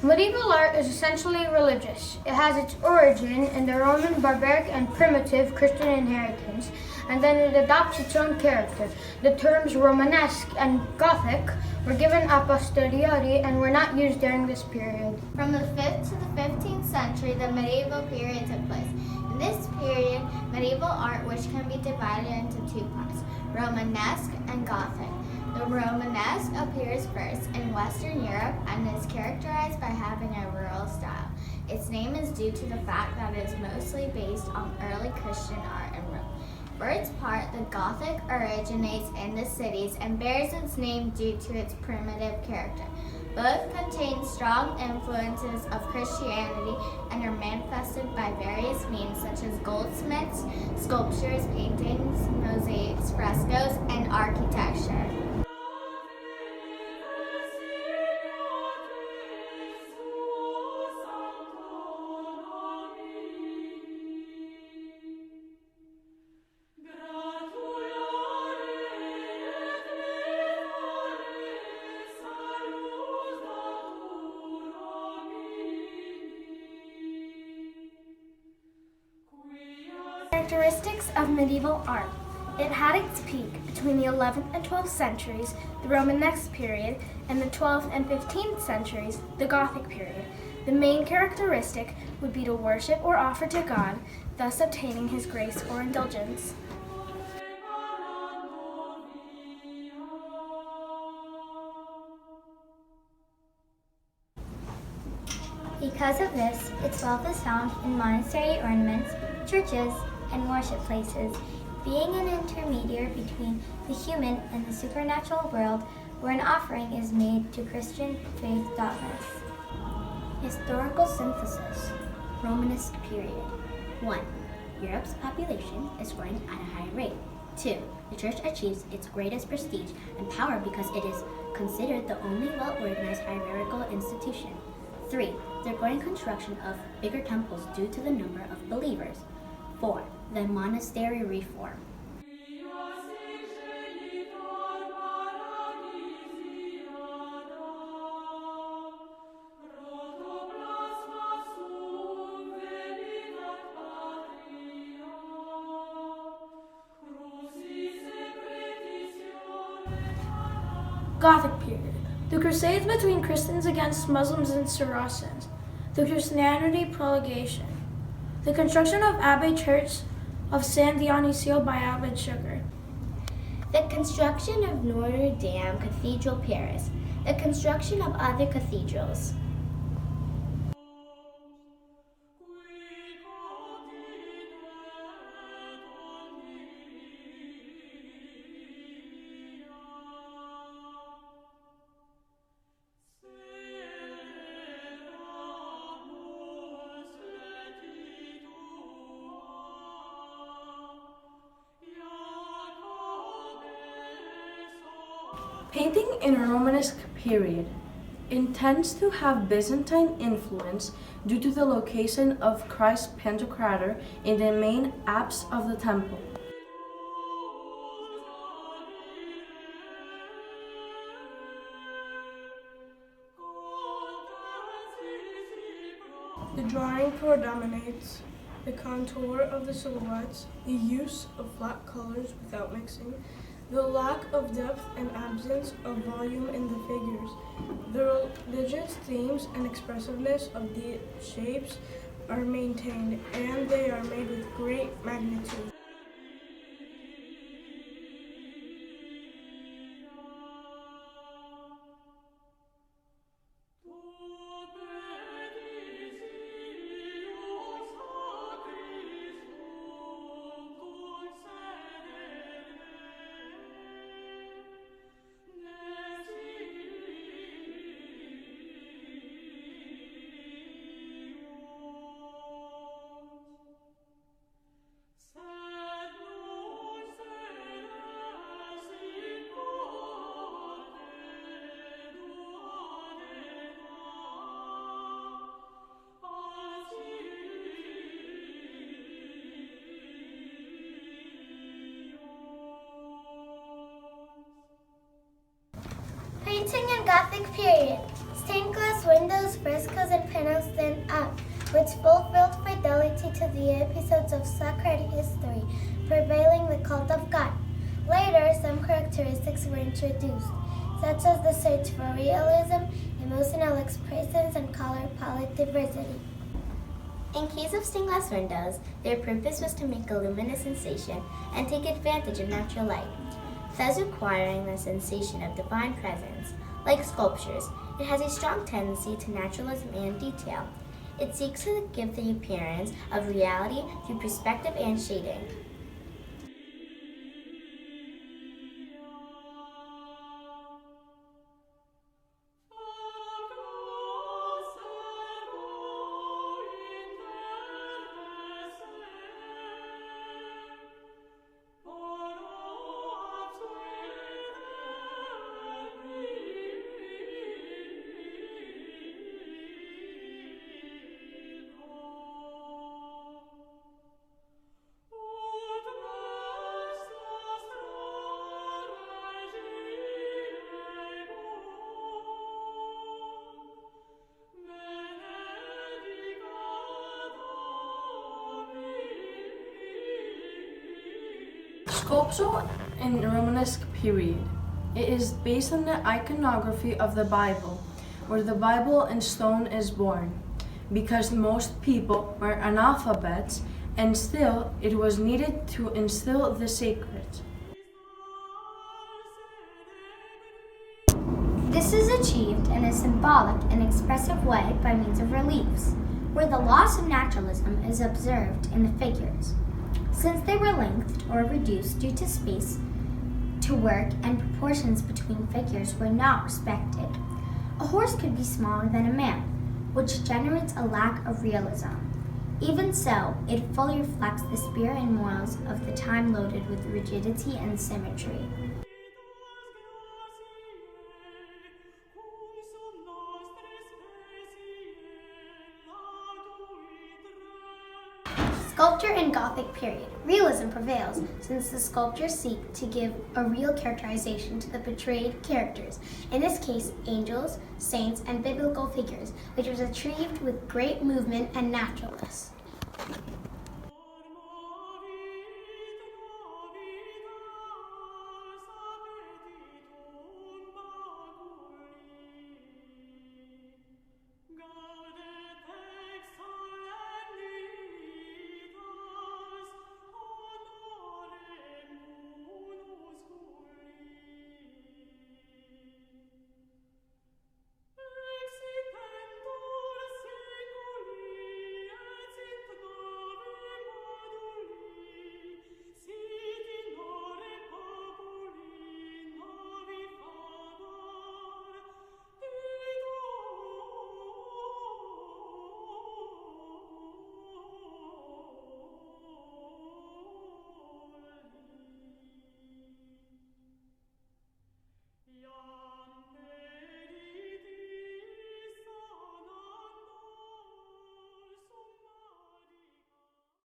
Medieval art is essentially religious. It has its origin in the Roman barbaric and primitive Christian inheritance, and then it adopts its own character. The terms Romanesque and Gothic were given a posteriori and were not used during this period. From the 5th to the 15th century, the medieval period took place. In this period, medieval art, which can be divided into two parts, Romanesque and Gothic. The Romanesque appears first in Western Europe and is characterized by having a rural style. Its name is due to the fact that it is mostly based on early Christian art in Rome. For its part, the Gothic originates in the cities and bears its name due to its primitive character. Both contain strong influences of Christianity and are manifested by various means such as goldsmiths, sculptures, paintings, mosaics, frescoes, and architecture. Characteristics of medieval art. It had its peak between the 11th and 12th centuries, the Romanesque period, and the 12th and 15th centuries, the Gothic period. The main characteristic would be to worship or offer to God, thus obtaining his grace or indulgence. Because of this, its wealth is found in monastery ornaments, churches, and worship places, being an intermediary between the human and the supernatural world where an offering is made to Christian faith dogmas. Historical synthesis. Romanesque period. 1. Europe's population is growing at a high rate. 2. The church achieves its greatest prestige and power because it is considered the only well-organized hierarchical institution. 3. The growing construction of bigger temples due to the number of believers. 4. The monastery reform. Gothic period. The Crusades between Christians against Muslims and Saracens. The Christianity prolongation. The construction of Abbey Church of San Dionisio by Abbot Sugar. The construction of Notre Dame Cathedral, Paris. The construction of other cathedrals. Painting in Romanesque period intends to have Byzantine influence due to the location of Christ's Pantocrator in the main apse of the temple. The drawing predominates the contour of the silhouettes, the use of flat colors without mixing, the lack of depth and absence of volume in the figures. The religious themes and expressiveness of the shapes are maintained, and they are made with great magnitude. Painting in Gothic period. Stained glass windows frescoes and panels stand out, which fulfilled fidelity to the episodes of sacred history prevailing the cult of God. Later, some characteristics were introduced, such as the search for realism, emotional expressions, and color palette diversity. In case of stained glass windows, their purpose was to make a luminous sensation and take advantage of natural light, thus requiring the sensation of divine presence. Like sculptures, it has a strong tendency to naturalism and detail. It seeks to give the appearance of reality through perspective and shading. Sculpture in the Romanesque period. It is based on the iconography of the Bible, where the Bible in stone is born. Because most people were analphabets, and still it was needed to instill the sacred. This is achieved in a symbolic and expressive way by means of reliefs, where the loss of naturalism is observed in the figures, since they were lengthened or reduced due to space to work and proportions between figures were not respected. A horse could be smaller than a man, which generates a lack of realism. Even so, it fully reflects the spirit and morals of the time loaded with rigidity and symmetry. Sculpture in Gothic period. Realism prevails, since the sculptures seek to give a real characterization to the portrayed characters, in this case angels, saints, and biblical figures, which was achieved with great movement and naturalness.